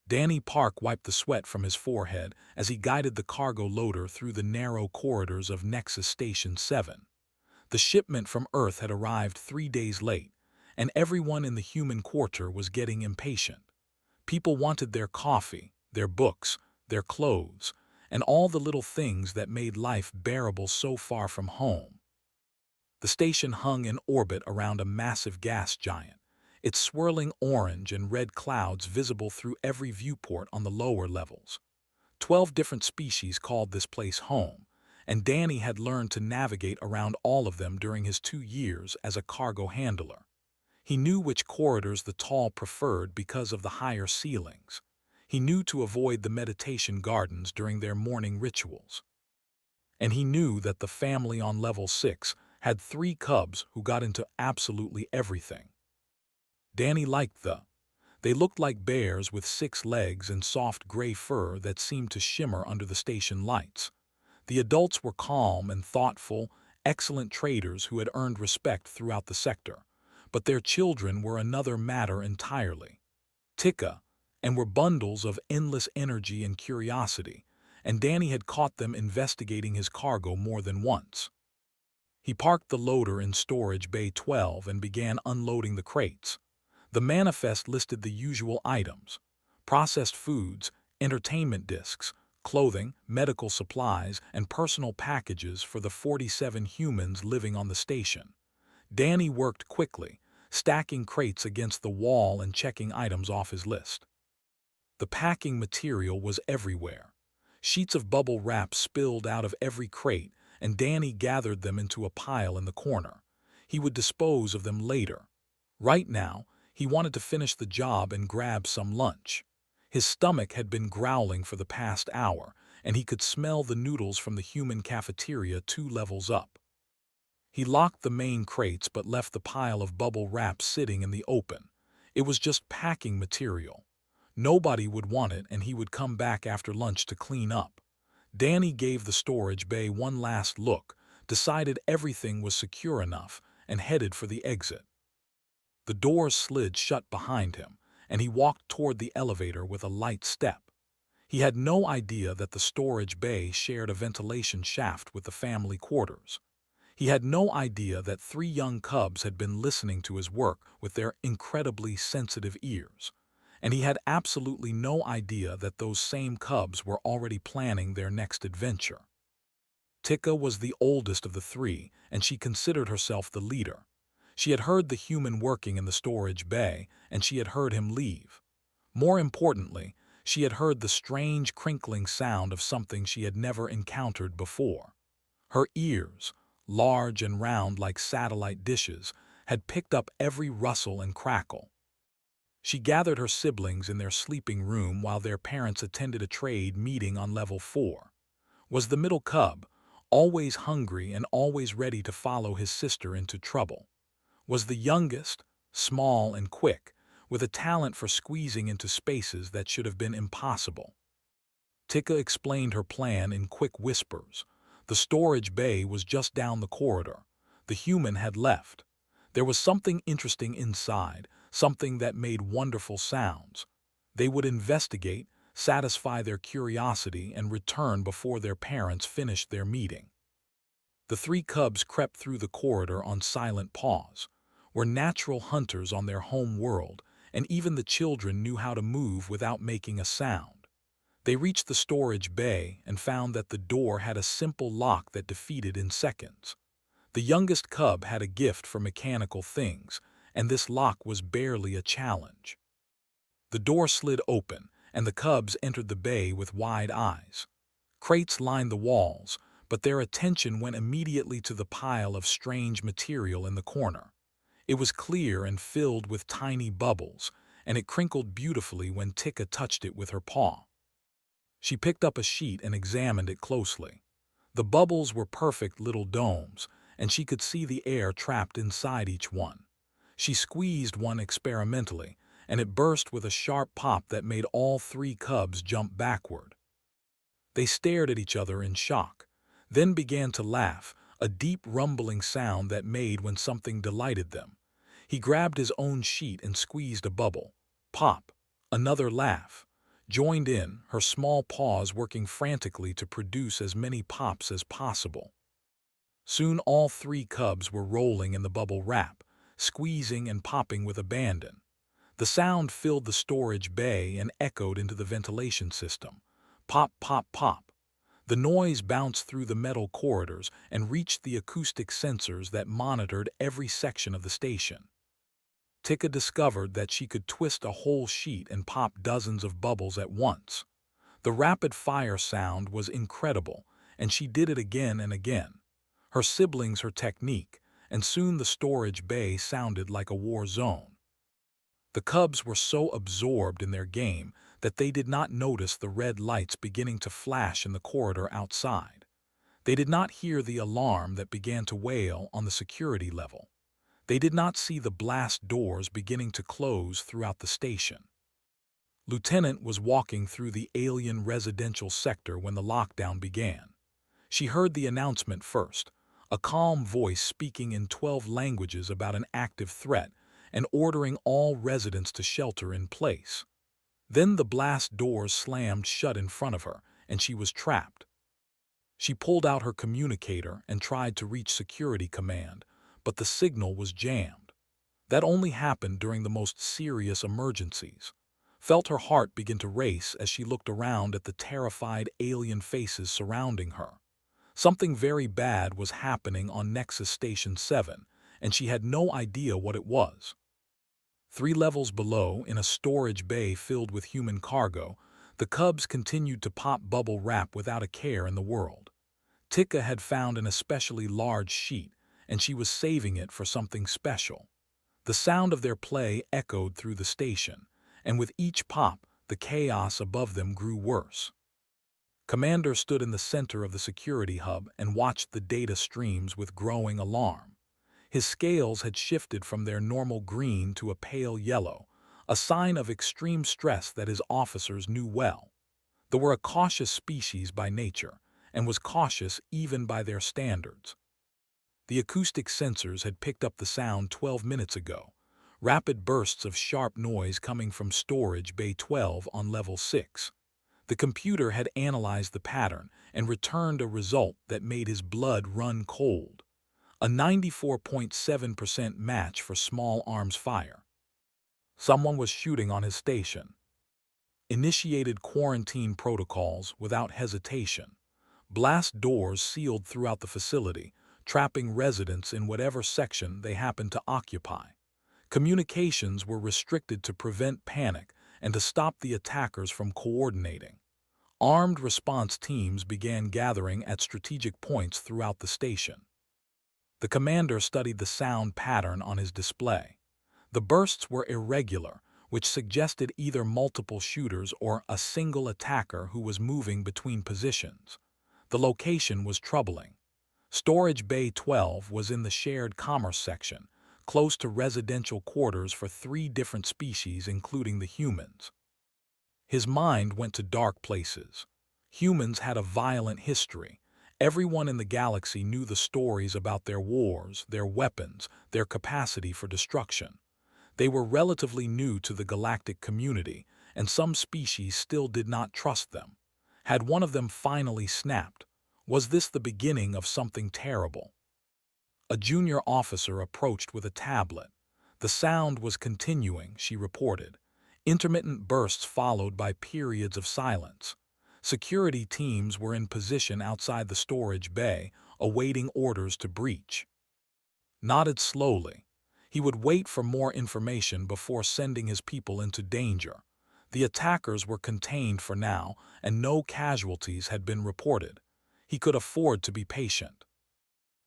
Danny Park wiped the sweat from his forehead as he guided the cargo loader through the narrow corridors of Nexus Station 7. The shipment from Earth had arrived 3 days late, and everyone in the human quarter was getting impatient. People wanted their coffee, their books, their clothes, and all the little things that made life bearable so far from home. The station hung in orbit around a massive gas giant, its swirling orange and red clouds visible through every viewport on the lower levels. 12 different species called this place home, and Danny had learned to navigate around all of them during his 2 years as a cargo handler. He knew which corridors the tall preferred because of the higher ceilings. He knew to avoid the meditation gardens during their morning rituals. And he knew that the family on level 6 had 3 cubs who got into absolutely everything. Danny liked They looked like bears with 6 legs and soft gray fur that seemed to shimmer under the station lights. The adults were calm and thoughtful, excellent traders who had earned respect throughout the sector, but their children were another matter entirely. Tika, and were bundles of endless energy and curiosity, and Danny had caught them investigating his cargo more than once. He parked the loader in storage bay 12 and began unloading the crates. The manifest listed the usual items: processed foods, entertainment discs, clothing, medical supplies, and personal packages for the 47 humans living on the station. Danny worked quickly, stacking crates against the wall and checking items off his list. The packing material was everywhere. Sheets of bubble wrap spilled out of every crate, and Danny gathered them into a pile in the corner. He would dispose of them later. Right now, he wanted to finish the job and grab some lunch. His stomach had been growling for the past hour, and he could smell the noodles from the human cafeteria 2 levels up. He locked the main crates but left the pile of bubble wrap sitting in the open. It was just packing material. Nobody would want it, and he would come back after lunch to clean up. Danny gave the storage bay one last look, decided everything was secure enough, and headed for the exit. The doors slid shut behind him, and he walked toward the elevator with a light step. He had no idea that the storage bay shared a ventilation shaft with the family quarters. He had no idea that 3 young cubs had been listening to his work with their incredibly sensitive ears. And he had absolutely no idea that those same cubs were already planning their next adventure. Tika was the oldest of the 3, and she considered herself the leader. She had heard the human working in the storage bay, and she had heard him leave. More importantly, she had heard the strange crinkling sound of something she had never encountered before. Her ears, large and round like satellite dishes, had picked up every rustle and crackle. She gathered her siblings in their sleeping room while their parents attended a trade meeting on level 4. Was the middle cub, always hungry and always ready to follow his sister into trouble. Was the youngest, small and quick, with a talent for squeezing into spaces that should have been impossible. Tika explained her plan in quick whispers. The storage bay was just down the corridor. The human had left. There was something interesting inside, something that made wonderful sounds. They would investigate, satisfy their curiosity, and return before their parents finished their meeting. The 3 cubs crept through the corridor on silent paws, were natural hunters on their home world, and even the children knew how to move without making a sound. They reached the storage bay and found that the door had a simple lock that defeated in seconds. The youngest cub had a gift for mechanical things, and this lock was barely a challenge. The door slid open, and the cubs entered the bay with wide eyes. Crates lined the walls, but their attention went immediately to the pile of strange material in the corner. It was clear and filled with tiny bubbles, and it crinkled beautifully when Tika touched it with her paw. She picked up a sheet and examined it closely. The bubbles were perfect little domes, and she could see the air trapped inside each one. She squeezed one experimentally, and it burst with a sharp pop that made all 3 cubs jump backward. They stared at each other in shock, then began to laugh, a deep rumbling sound that made when something delighted them. He grabbed his own sheet and squeezed a bubble. Pop! Another laugh. joined in, her small paws working frantically to produce as many pops as possible. Soon all three cubs were rolling in the bubble wrap, squeezing and popping with abandon. The sound filled the storage bay and echoed into the ventilation system. Pop, pop, pop. The noise bounced through the metal corridors and reached the acoustic sensors that monitored every section of the station. Tika discovered that she could twist a whole sheet and pop dozens of bubbles at once. The rapid-fire sound was incredible, and she did it again and again. Her siblings her technique, and soon the storage bay sounded like a war zone. The cubs were so absorbed in their game that they did not notice the red lights beginning to flash in the corridor outside. They did not hear the alarm that began to wail on the security level. They did not see the blast doors beginning to close throughout the station. Lieutenant was walking through the alien residential sector when the lockdown began. She heard the announcement first, a calm voice speaking in 12 languages about an active threat and ordering all residents to shelter in place. Then the blast doors slammed shut in front of her, and she was trapped. She pulled out her communicator and tried to reach Security Command, but the signal was jammed. That only happened during the most serious emergencies. Felt her heart begin to race as she looked around at the terrified alien faces surrounding her. Something very bad was happening on Nexus Station 7, and she had no idea what it was. 3 levels below, in a storage bay filled with human cargo, the cubs continued to pop bubble wrap without a care in the world. Tika had found an especially large sheet, and she was saving it for something special. The sound of their play echoed through the station, and with each pop, the chaos above them grew worse. Commander stood in the center of the security hub and watched the data streams with growing alarm. His scales had shifted from their normal green to a pale yellow, a sign of extreme stress that his officers knew well. They were a cautious species by nature, and was cautious even by their standards. The acoustic sensors had picked up the sound 12 minutes ago, rapid bursts of sharp noise coming from storage bay 12 on level 6. The computer had analyzed the pattern and returned a result that made his blood run cold. A 94.7% match for small arms fire. Someone was shooting on his station. Initiated quarantine protocols without hesitation. Blast doors sealed throughout the facility, trapping residents in whatever section they happened to occupy. Communications were restricted to prevent panic and to stop the attackers from coordinating. Armed response teams began gathering at strategic points throughout the station. The commander studied the sound pattern on his display. The bursts were irregular, which suggested either multiple shooters or a single attacker who was moving between positions. The location was troubling. Storage Bay 12 was in the shared commerce section, close to residential quarters for 3 different species including the humans. His mind went to dark places. Humans had a violent history. Everyone in the galaxy knew the stories about their wars, their weapons, their capacity for destruction. They were relatively new to the galactic community, and some species still did not trust them. Had one of them finally snapped? Was this the beginning of something terrible? A junior officer approached with a tablet. The sound was continuing, she reported. Intermittent bursts followed by periods of silence. Security teams were in position outside the storage bay, awaiting orders to breach. Nodded slowly. He would wait for more information before sending his people into danger. The attackers were contained for now, and no casualties had been reported. He could afford to be patient.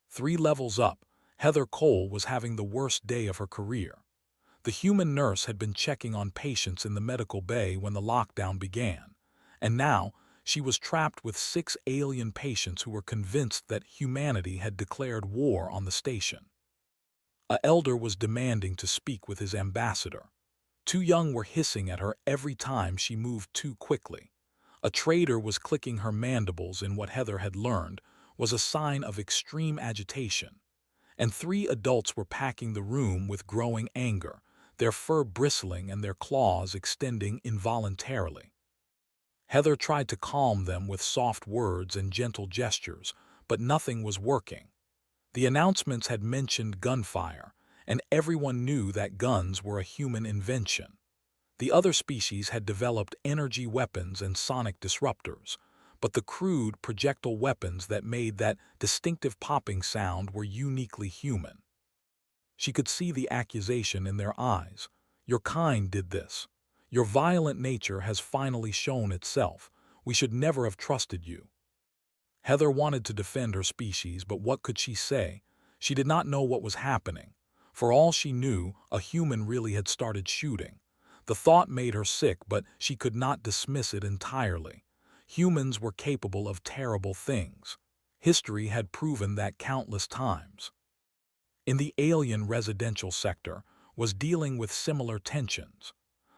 3 levels up, Heather Cole was having the worst day of her career. The human nurse had been checking on patients in the medical bay when the lockdown began, and now she was trapped with 6 alien patients who were convinced that humanity had declared war on the station. An elder was demanding to speak with his ambassador. 2 young were hissing at her every time she moved too quickly. A trader was clicking her mandibles in what Heather had learned was a sign of extreme agitation. And 3 adults were packing the room with growing anger, their fur bristling and their claws extending involuntarily. Heather tried to calm them with soft words and gentle gestures, but nothing was working. The announcements had mentioned gunfire, and everyone knew that guns were a human invention. The other species had developed energy weapons and sonic disruptors, but the crude projectile weapons that made that distinctive popping sound were uniquely human. She could see the accusation in their eyes. Your kind did this. Your violent nature has finally shown itself. We should never have trusted you. Heather wanted to defend her species, but what could she say? She did not know what was happening. For all she knew, a human really had started shooting. The thought made her sick, but she could not dismiss it entirely. Humans were capable of terrible things. History had proven that countless times. In the alien residential sector was dealing with similar tensions.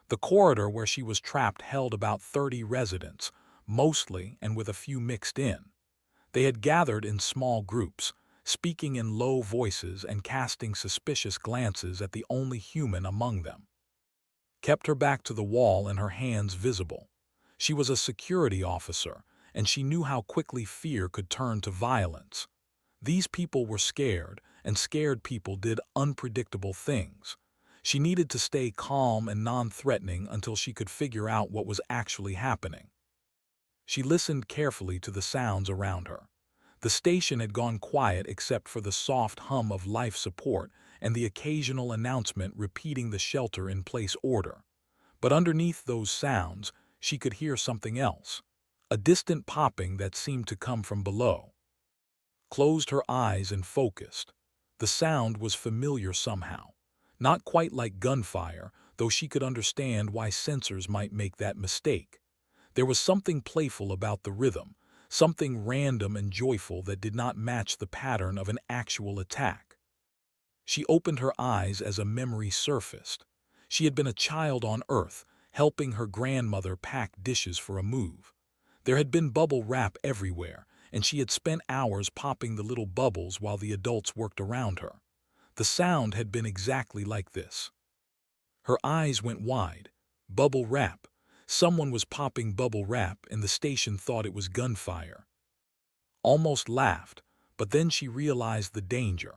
The corridor where she was trapped held about 30 residents, mostly and with a few mixed in. They had gathered in small groups, speaking in low voices and casting suspicious glances at the only human among them. Kept her back to the wall and her hands visible. She was a security officer, and she knew how quickly fear could turn to violence. These people were scared, and scared people did unpredictable things. She needed to stay calm and non-threatening until she could figure out what was actually happening. She listened carefully to the sounds around her. The station had gone quiet except for the soft hum of life support and the occasional announcement repeating the shelter-in-place order. But underneath those sounds, she could hear something else, a distant popping that seemed to come from below. Closed her eyes and focused. The sound was familiar somehow. Not quite like gunfire, though she could understand why sensors might make that mistake. There was something playful about the rhythm, something random and joyful that did not match the pattern of an actual attack. She opened her eyes as a memory surfaced. She had been a child on Earth, helping her grandmother pack dishes for a move. There had been bubble wrap everywhere, and she had spent hours popping the little bubbles while the adults worked around her. The sound had been exactly like this. Her eyes went wide. Bubble wrap. Someone was popping bubble wrap, and the station thought it was gunfire. Almost laughed, but then she realized the danger.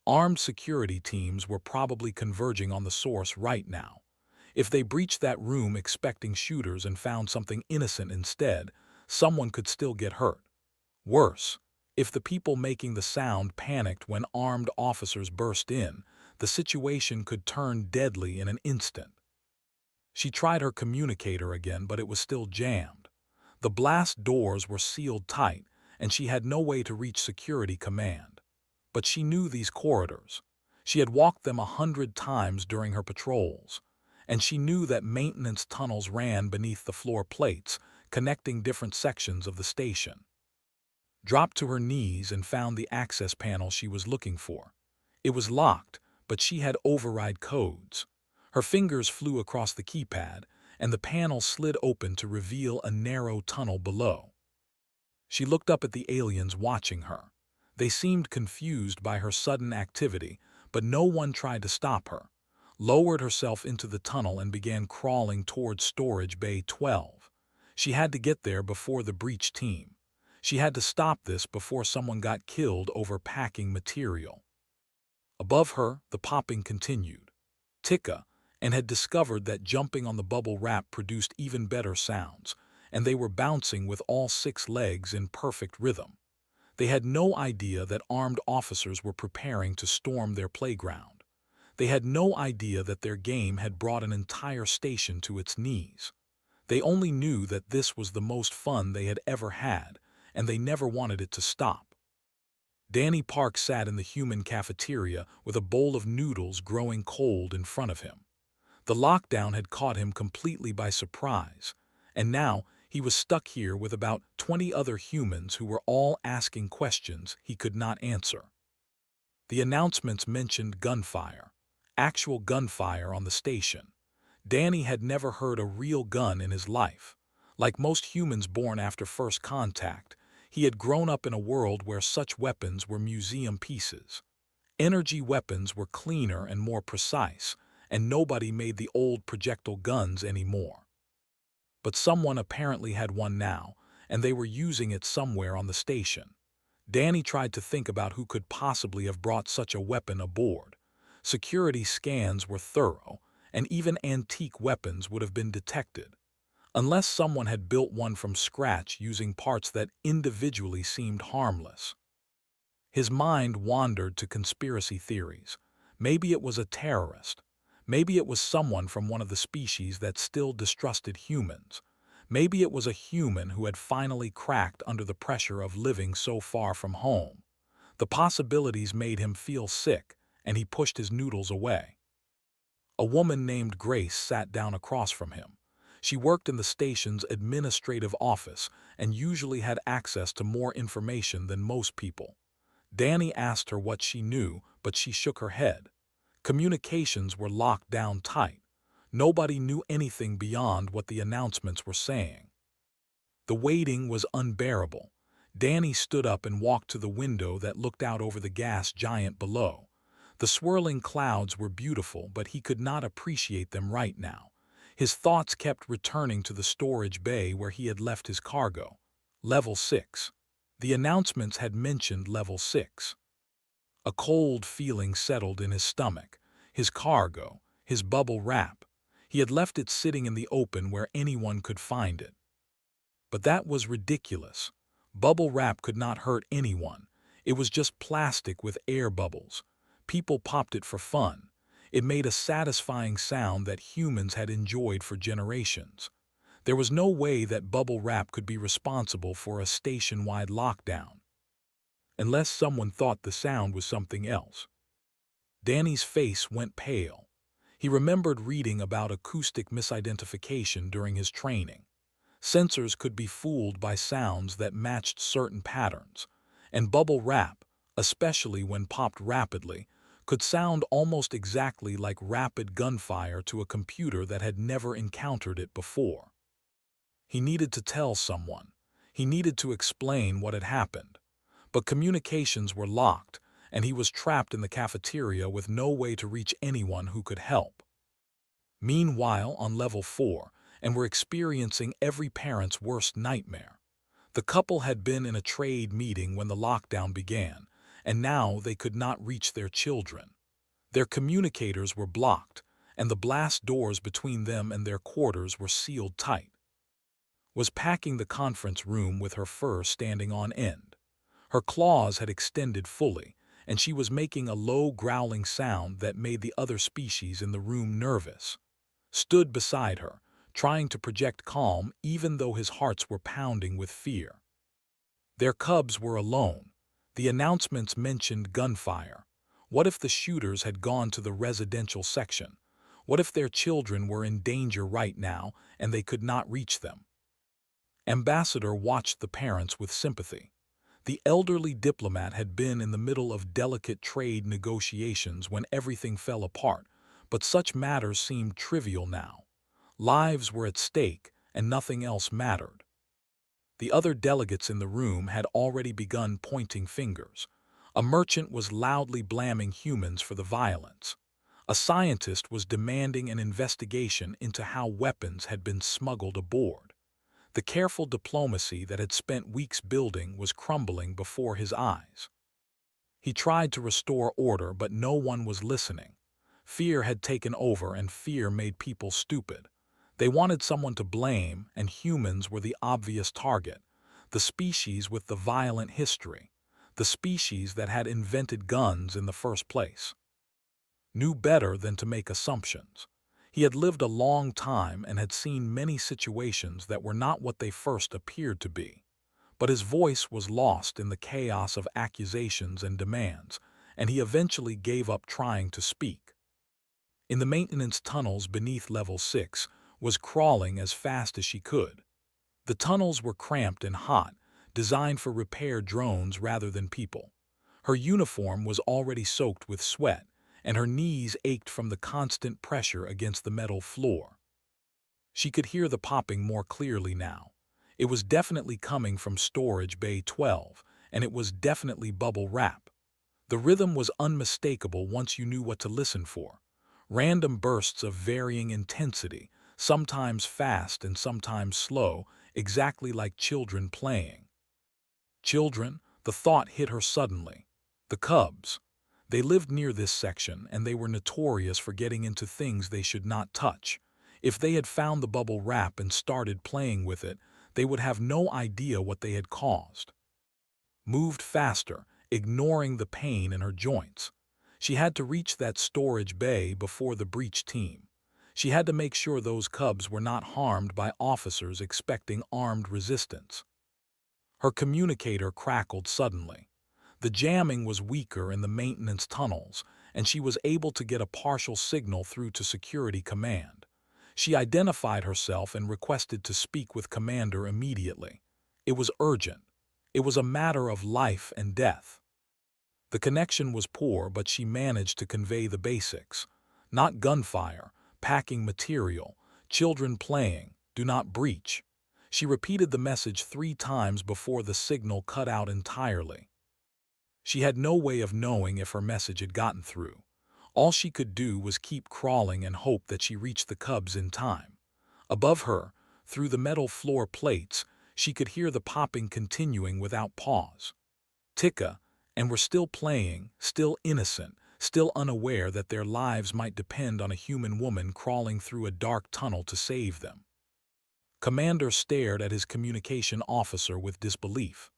Armed security teams were probably converging on the source right now. If they breached that room expecting shooters and found something innocent instead, someone could still get hurt. Worse, if the people making the sound panicked when armed officers burst in, the situation could turn deadly in an instant. She tried her communicator again, but it was still jammed. The blast doors were sealed tight, and she had no way to reach security command. But she knew these corridors. She had walked them 100 times during her patrols, and she knew that maintenance tunnels ran beneath the floor plates, connecting different sections of the station. Dropped to her knees and found the access panel she was looking for. It was locked, but she had override codes. Her fingers flew across the keypad, and the panel slid open to reveal a narrow tunnel below. She looked up at the aliens watching her. They seemed confused by her sudden activity, but no one tried to stop her. Lowered herself into the tunnel and began crawling towards Storage Bay 12. She had to get there before the breach team. She had to stop this before someone got killed over packing material. Above her, the popping continued. Tika, and had discovered that jumping on the bubble wrap produced even better sounds, and they were bouncing with all 6 legs in perfect rhythm. They had no idea that armed officers were preparing to storm their playground. They had no idea that their game had brought an entire station to its knees. They only knew that this was the most fun they had ever had, and they never wanted it to stop. Danny Park sat in the human cafeteria with a bowl of noodles growing cold in front of him. The lockdown had caught him completely by surprise, and now he was stuck here with about 20 other humans who were all asking questions he could not answer. The announcements mentioned gunfire, actual gunfire on the station. Danny had never heard a real gun in his life. Like most humans born after first contact, he had grown up in a world where such weapons were museum pieces. Energy weapons were cleaner and more precise, and nobody made the old projectile guns anymore. but someone apparently had one now, and they were using it somewhere on the station. Danny tried to think about who could possibly have brought such a weapon aboard. Security scans were thorough, and even antique weapons would have been detected, unless someone had built one from scratch using parts that individually seemed harmless. His mind wandered to conspiracy theories. Maybe it was a terrorist. Maybe it was someone from one of the species that still distrusted humans. Maybe it was a human who had finally cracked under the pressure of living so far from home. The possibilities made him feel sick, and he pushed his noodles away. A woman named Grace sat down across from him. She worked in the station's administrative office and usually had access to more information than most people. Danny asked her what she knew, but she shook her head. Communications were locked down tight. Nobody knew anything beyond what the announcements were saying. The waiting was unbearable. Danny stood up and walked to the window that looked out over the gas giant below. The swirling clouds were beautiful, but he could not appreciate them right now. His thoughts kept returning to the storage bay where he had left his cargo. Level 6. The announcements had mentioned Level 6. A cold feeling settled in his stomach. His cargo, his bubble wrap. He had left it sitting in the open where anyone could find it. But that was ridiculous. Bubble wrap could not hurt anyone. It was just plastic with air bubbles. People popped it for fun. It made a satisfying sound that humans had enjoyed for generations. There was no way that bubble wrap could be responsible for a station-wide lockdown, unless someone thought the sound was something else. Danny's face went pale. He remembered reading about acoustic misidentification during his training. Sensors could be fooled by sounds that matched certain patterns, and bubble wrap, especially when popped rapidly, could sound almost exactly like rapid gunfire to a computer that had never encountered it before. He needed to tell someone. He needed to explain what had happened. But communications were locked, and he was trapped in the cafeteria with no way to reach anyone who could help. Meanwhile, on Level 4, and were experiencing every parent's worst nightmare. The couple had been in a trade meeting when the lockdown began, and now they could not reach their children. Their communicators were blocked, and the blast doors between them and their quarters were sealed tight. Was packing the conference room with her fur standing on end. Her claws had extended fully, and she was making a low growling sound that made the other species in the room nervous. Stood beside her, trying to project calm even though his hearts were pounding with fear. Their cubs were alone. The announcements mentioned gunfire. What if the shooters had gone to the residential section? What if their children were in danger right now and they could not reach them? Ambassador watched the parents with sympathy. The elderly diplomat had been in the middle of delicate trade negotiations when everything fell apart, but such matters seemed trivial now. Lives were at stake, and nothing else mattered. The other delegates in the room had already begun pointing fingers. A merchant was loudly blaming humans for the violence. A scientist was demanding an investigation into how weapons had been smuggled aboard. The careful diplomacy that had spent weeks building was crumbling before his eyes. He tried to restore order, but no one was listening. Fear had taken over, and fear made people stupid. They wanted someone to blame, and humans were the obvious target. The species with the violent history. The species that had invented guns in the first place. Knew better than to make assumptions. He had lived a long time and had seen many situations that were not what they first appeared to be. But his voice was lost in the chaos of accusations and demands, and he eventually gave up trying to speak. In the maintenance tunnels beneath Level 6, was crawling as fast as she could. The tunnels were cramped and hot, designed for repair drones rather than people. Her uniform was already soaked with sweat, and her knees ached from the constant pressure against the metal floor. She could hear the popping more clearly now. It was definitely coming from Storage Bay 12, and it was definitely bubble wrap. The rhythm was unmistakable once you knew what to listen for. Random bursts of varying intensity, sometimes fast and sometimes slow, exactly like children playing. Children, the thought hit her suddenly. The cubs. They lived near this section, and they were notorious for getting into things they should not touch. If they had found the bubble wrap and started playing with it, they would have no idea what they had caused. Moved faster, ignoring the pain in her joints. She had to reach that storage bay before the breach team. She had to make sure those cubs were not harmed by officers expecting armed resistance. Her communicator crackled suddenly. The jamming was weaker in the maintenance tunnels, and she was able to get a partial signal through to Security Command. She identified herself and requested to speak with Commander immediately. It was urgent. It was a matter of life and death. The connection was poor, but she managed to convey the basics. Not gunfire, packing material, children playing, do not breach. She repeated the message 3 times before the signal cut out entirely. She had no way of knowing if her message had gotten through. All she could do was keep crawling and hope that she reached the cubs in time. Above her, through the metal floor plates, she could hear the popping continuing without pause. Tika, and were still playing, still innocent, still unaware that their lives might depend on a human woman crawling through a dark tunnel to save them. Commander stared at his communication officer with disbelief.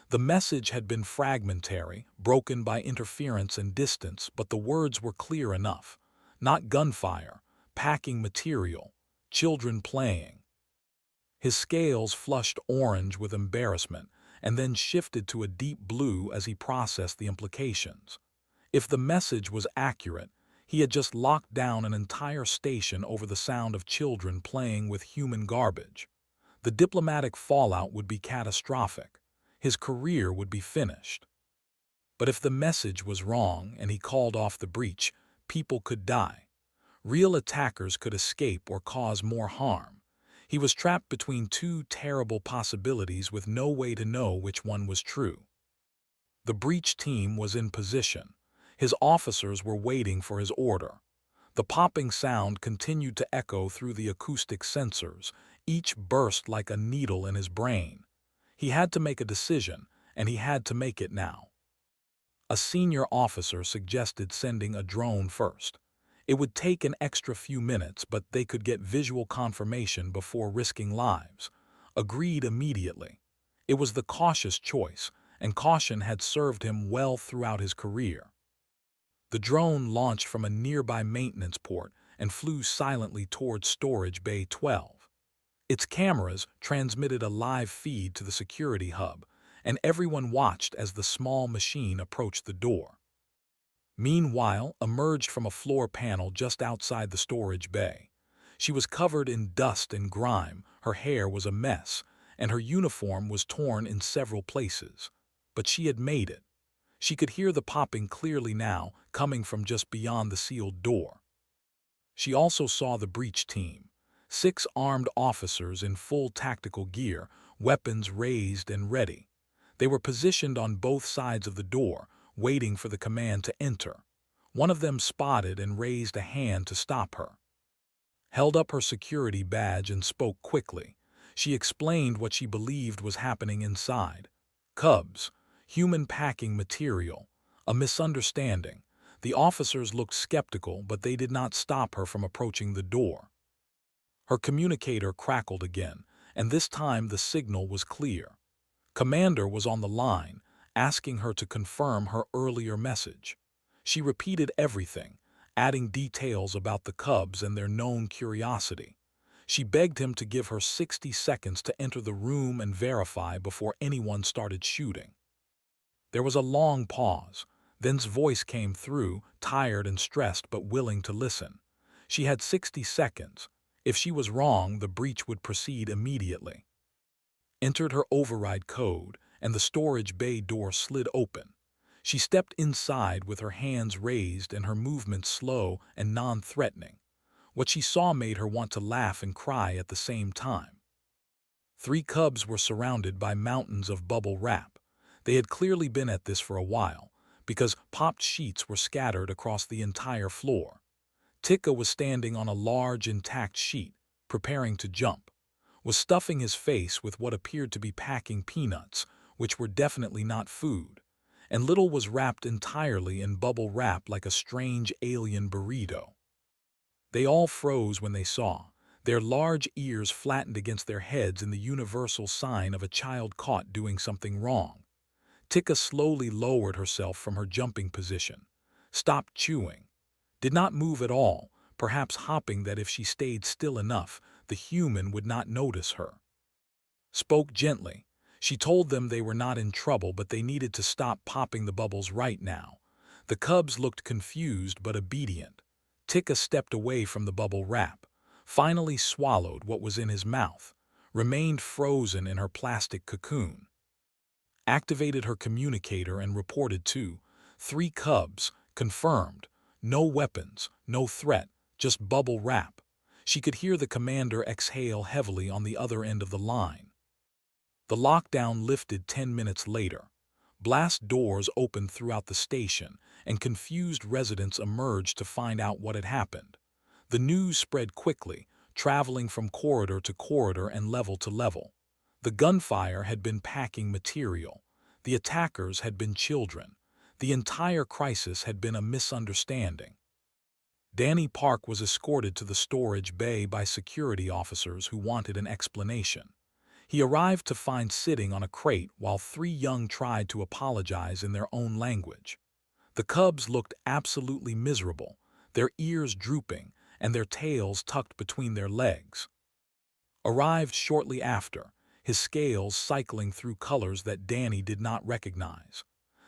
The message had been fragmentary, broken by interference and distance, but the words were clear enough. Not gunfire, packing material, children playing. His scales flushed orange with embarrassment, and then shifted to a deep blue as he processed the implications. If the message was accurate, he had just locked down an entire station over the sound of children playing with human garbage. The diplomatic fallout would be catastrophic. His career would be finished. But if the message was wrong and he called off the breach, people could die. Real attackers could escape or cause more harm. He was trapped between 2 terrible possibilities with no way to know which one was true. The breach team was in position. His officers were waiting for his order. The popping sound continued to echo through the acoustic sensors, each burst like a needle in his brain. He had to make a decision, and he had to make it now. A senior officer suggested sending a drone first. It would take an extra few minutes, but they could get visual confirmation before risking lives. Agreed immediately. It was the cautious choice, and caution had served him well throughout his career. The drone launched from a nearby maintenance port and flew silently towards Storage Bay 12. Its cameras transmitted a live feed to the security hub, and everyone watched as the small machine approached the door. Meanwhile, emerged from a floor panel just outside the storage bay. She was covered in dust and grime, her hair was a mess, and her uniform was torn in several places. But she had made it. She could hear the popping clearly now, coming from just beyond the sealed door. She also saw the breach team. 6 armed officers in full tactical gear, weapons raised and ready. They were positioned on both sides of the door, waiting for the command to enter. One of them spotted and raised a hand to stop her. Held up her security badge and spoke quickly. She explained what she believed was happening inside. Cubs, human packing material, a misunderstanding. The officers looked skeptical, but they did not stop her from approaching the door. Her communicator crackled again, and this time the signal was clear. Commander was on the line, asking her to confirm her earlier message. She repeated everything, adding details about the cubs and their known curiosity. She begged him to give her 60 seconds to enter the room and verify before anyone started shooting. There was a long pause. Then's voice came through, tired and stressed but willing to listen. She had 60 seconds. If she was wrong, the breach would proceed immediately. Entered her override code, and the storage bay door slid open. She stepped inside with her hands raised and her movements slow and non-threatening. What she saw made her want to laugh and cry at the same time. 3 cubs were surrounded by mountains of bubble wrap. They had clearly been at this for a while, because popped sheets were scattered across the entire floor. Tika was standing on a large intact sheet, preparing to jump, was stuffing his face with what appeared to be packing peanuts, which were definitely not food, and Little was wrapped entirely in bubble wrap like a strange alien burrito. They all froze when they saw, their large ears flattened against their heads in the universal sign of a child caught doing something wrong. Tika slowly lowered herself from her jumping position, stopped chewing, did not move at all, perhaps hoping that if she stayed still enough, the human would not notice her. Spoke gently. She told them they were not in trouble, but they needed to stop popping the bubbles right now. The cubs looked confused but obedient. Tika stepped away from the bubble wrap, finally swallowed what was in his mouth, remained frozen in her plastic cocoon, activated her communicator and reported to 3 cubs, confirmed, no weapons, no threat, just bubble wrap. She could hear the commander exhale heavily on the other end of the line. The lockdown lifted 10 minutes later. Blast doors opened throughout the station, and confused residents emerged to find out what had happened. The news spread quickly, traveling from corridor to corridor and level to level. The gunfire had been packing material. The attackers had been children. The entire crisis had been a misunderstanding. Danny Park was escorted to the storage bay by security officers who wanted an explanation. He arrived to find sitting on a crate while 3 young tried to apologize in their own language. The cubs looked absolutely miserable, their ears drooping and their tails tucked between their legs. Arrived shortly after, his scales cycling through colors that Danny did not recognize.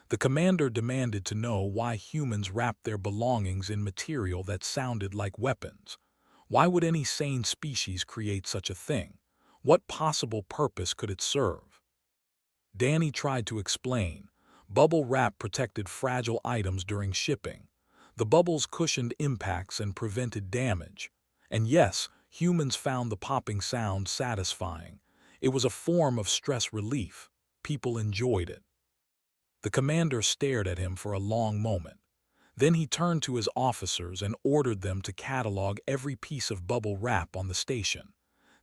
The commander demanded to know why humans wrapped their belongings in material that sounded like weapons. Why would any sane species create such a thing? What possible purpose could it serve? Danny tried to explain. Bubble wrap protected fragile items during shipping. The bubbles cushioned impacts and prevented damage. And yes, humans found the popping sound satisfying. It was a form of stress relief. People enjoyed it. The commander stared at him for a long moment. Then he turned to his officers and ordered them to catalog every piece of bubble wrap on the station.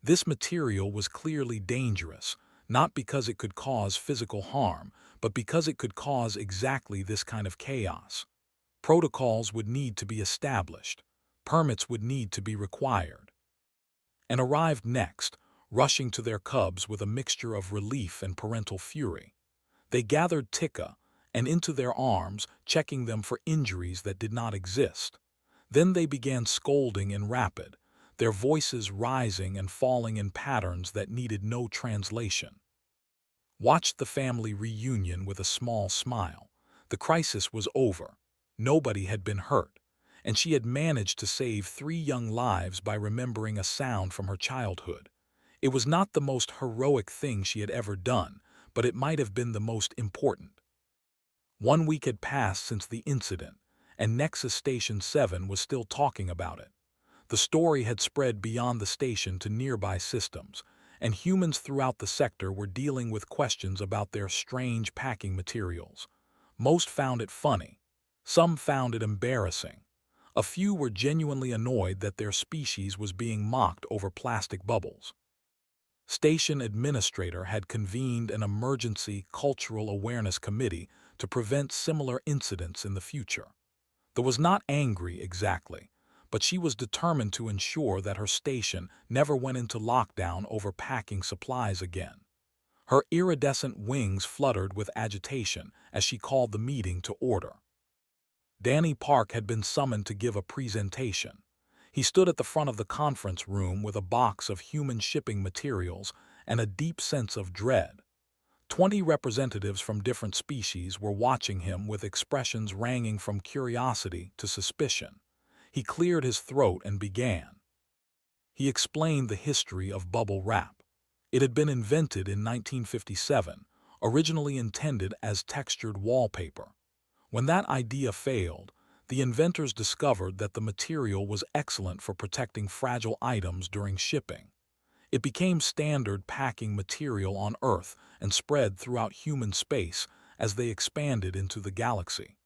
This material was clearly dangerous, not because it could cause physical harm, but because it could cause exactly this kind of chaos. Protocols would need to be established. Permits would need to be required. And arrived next, rushing to their cubs with a mixture of relief and parental fury. They gathered Tika and into their arms, checking them for injuries that did not exist. Then they began scolding in rapid, their voices rising and falling in patterns that needed no translation. Watched the family reunion with a small smile. The crisis was over. Nobody had been hurt, and she had managed to save 3 young lives by remembering a sound from her childhood. It was not the most heroic thing she had ever done, but it might have been the most important. 1 week had passed since the incident, and Nexus Station 7 was still talking about it. The story had spread beyond the station to nearby systems, and humans throughout the sector were dealing with questions about their strange packing materials. Most found it funny. Some found it embarrassing. A few were genuinely annoyed that their species was being mocked over plastic bubbles. Station administrator had convened an emergency cultural awareness committee to prevent similar incidents in the future. They was not angry exactly, but she was determined to ensure that her station never went into lockdown over packing supplies again. Her iridescent wings fluttered with agitation as she called the meeting to order. Danny Park had been summoned to give a presentation. He stood at the front of the conference room with a box of human shipping materials and a deep sense of dread. 20 representatives from different species were watching him with expressions ranging from curiosity to suspicion. He cleared his throat and began. He explained the history of bubble wrap. It had been invented in 1957, originally intended as textured wallpaper. When that idea failed, the inventors discovered that the material was excellent for protecting fragile items during shipping. It became standard packing material on Earth and spread throughout human space as they expanded into the galaxy.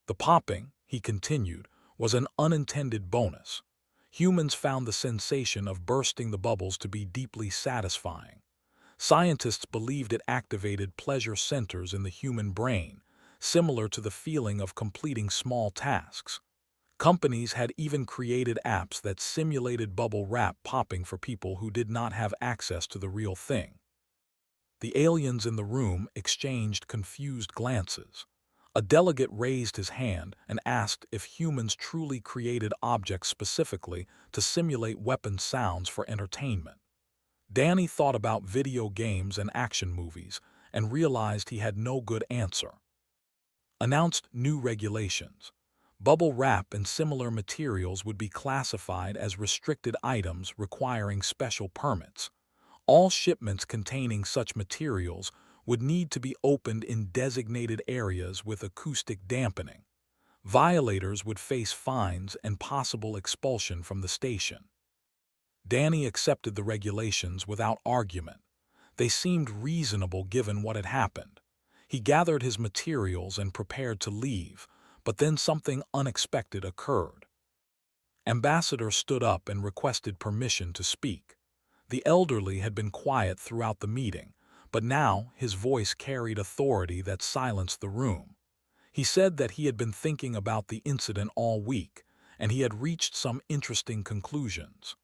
The popping, he continued, was an unintended bonus. Humans found the sensation of bursting the bubbles to be deeply satisfying. Scientists believed it activated pleasure centers in the human brain, similar to the feeling of completing small tasks. Companies had even created apps that simulated bubble wrap popping for people who did not have access to the real thing. The aliens in the room exchanged confused glances. A delegate raised his hand and asked if humans truly created objects specifically to simulate weapon sounds for entertainment. Danny thought about video games and action movies and realized he had no good answer. Announced new regulations. Bubble wrap and similar materials would be classified as restricted items requiring special permits. All shipments containing such materials would need to be opened in designated areas with acoustic dampening. Violators would face fines and possible expulsion from the station. Danny accepted the regulations without argument. They seemed reasonable given what had happened. He gathered his materials and prepared to leave, but then something unexpected occurred. Ambassador stood up and requested permission to speak. The elderly had been quiet throughout the meeting, but now his voice carried authority that silenced the room. He said that he had been thinking about the incident all week, and he had reached some interesting conclusions.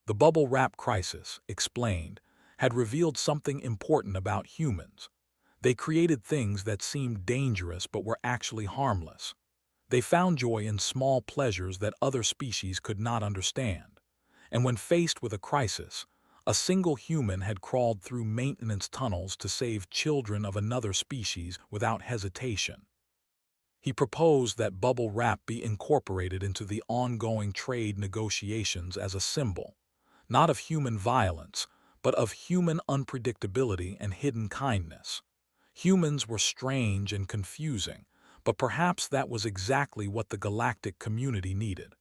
The bubble wrap crisis, explained, had revealed something important about humans. They created things that seemed dangerous but were actually harmless. They found joy in small pleasures that other species could not understand. And when faced with a crisis, a single human had crawled through maintenance tunnels to save children of another species without hesitation. He proposed that bubble wrap be incorporated into the ongoing trade negotiations as a symbol, not of human violence, but of human unpredictability and hidden kindness. Humans were strange and confusing, but perhaps that was exactly what the galactic community needed.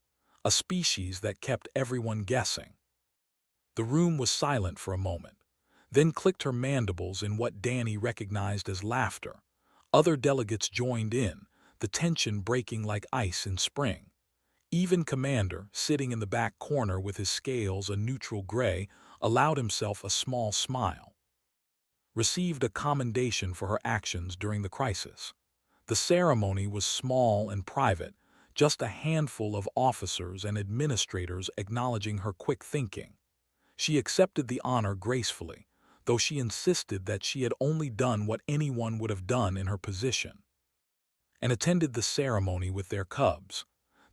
A species that kept everyone guessing. The room was silent for a moment, then clicked her mandibles in what Danny recognized as laughter. Other delegates joined in, the tension breaking like ice in spring. Even Commander, sitting in the back corner with his scales a neutral gray, allowed himself a small smile. Received a commendation for her actions during the crisis. The ceremony was small and private, just a handful of officers and administrators acknowledging her quick thinking. She accepted the honor gracefully, though she insisted that she had only done what anyone would have done in her position, and attended the ceremony with their cubs.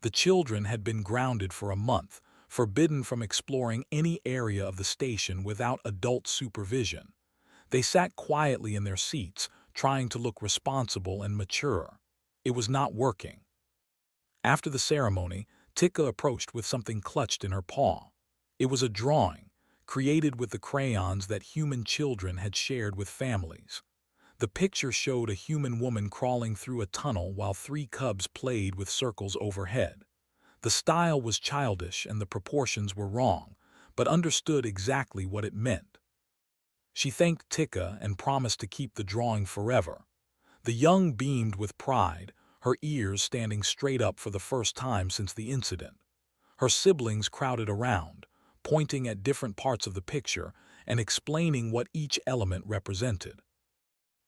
The children had been grounded for a month, forbidden from exploring any area of the station without adult supervision. They sat quietly in their seats, trying to look responsible and mature. It was not working. After the ceremony, Tika approached with something clutched in her paw. It was a drawing, created with the crayons that human children had shared with families. The picture showed a human woman crawling through a tunnel while 3 cubs played with circles overhead. The style was childish and the proportions were wrong, but understood exactly what it meant. She thanked Tika and promised to keep the drawing forever. The young beamed with pride, her ears standing straight up for the first time since the incident. Her siblings crowded around, pointing at different parts of the picture and explaining what each element represented.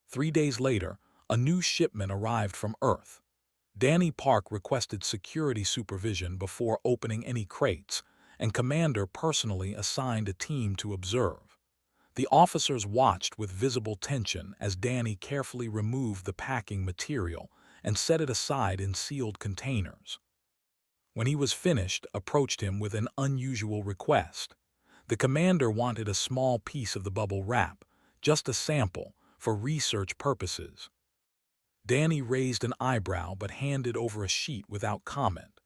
3 days later, a new shipment arrived from Earth. Danny Park requested security supervision before opening any crates, and Commander personally assigned a team to observe. The officers watched with visible tension as Danny carefully removed the packing material and set it aside in sealed containers. When he was finished, approached him with an unusual request. The commander wanted a small piece of the bubble wrap, just a sample, for research purposes. Danny raised an eyebrow but handed over a sheet without comment,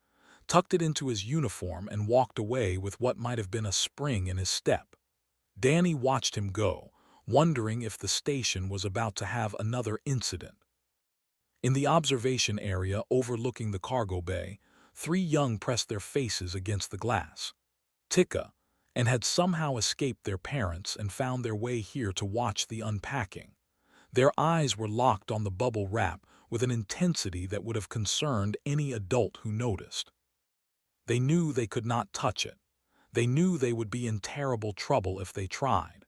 tucked it into his uniform and walked away with what might have been a spring in his step. Danny watched him go, wondering if the station was about to have another incident. In the observation area overlooking the cargo bay, 3 young pressed their faces against the glass. Tika, and had somehow escaped their parents and found their way here to watch the unpacking. Their eyes were locked on the bubble wrap with an intensity that would have concerned any adult who noticed. They knew they could not touch it. They knew they would be in terrible trouble if they tried.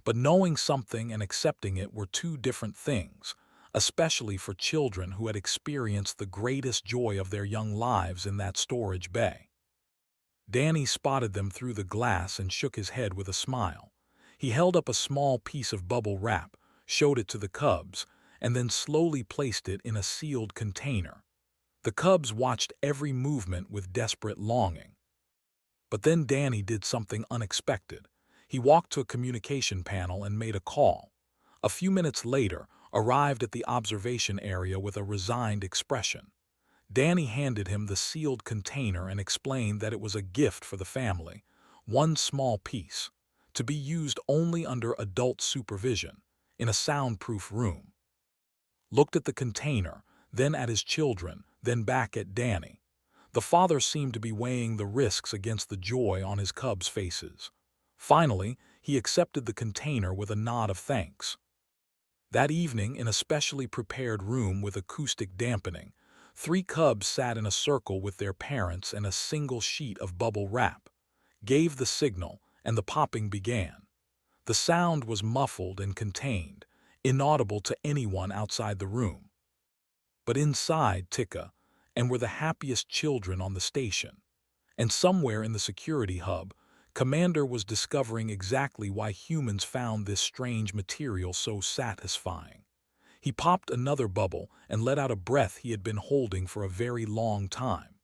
But knowing something and accepting it were two different things, especially for children who had experienced the greatest joy of their young lives in that storage bay. Danny spotted them through the glass and shook his head with a smile. He held up a small piece of bubble wrap, showed it to the cubs, and then slowly placed it in a sealed container. The cubs watched every movement with desperate longing. But then Danny did something unexpected. He walked to a communication panel and made a call. A few minutes later, arrived at the observation area with a resigned expression. Danny handed him the sealed container and explained that it was a gift for the family, one small piece, to be used only under adult supervision, in a soundproof room. Looked at the container, then at his children, then back at Danny. The father seemed to be weighing the risks against the joy on his cubs' faces. Finally, he accepted the container with a nod of thanks. That evening, in a specially prepared room with acoustic dampening, 3 cubs sat in a circle with their parents and a single sheet of bubble wrap, gave the signal, and the popping began. The sound was muffled and contained, inaudible to anyone outside the room. But inside Tika, and were the happiest children on the station. And somewhere in the security hub, Commander was discovering exactly why humans found this strange material so satisfying. He popped another bubble and let out a breath he had been holding for a very long time.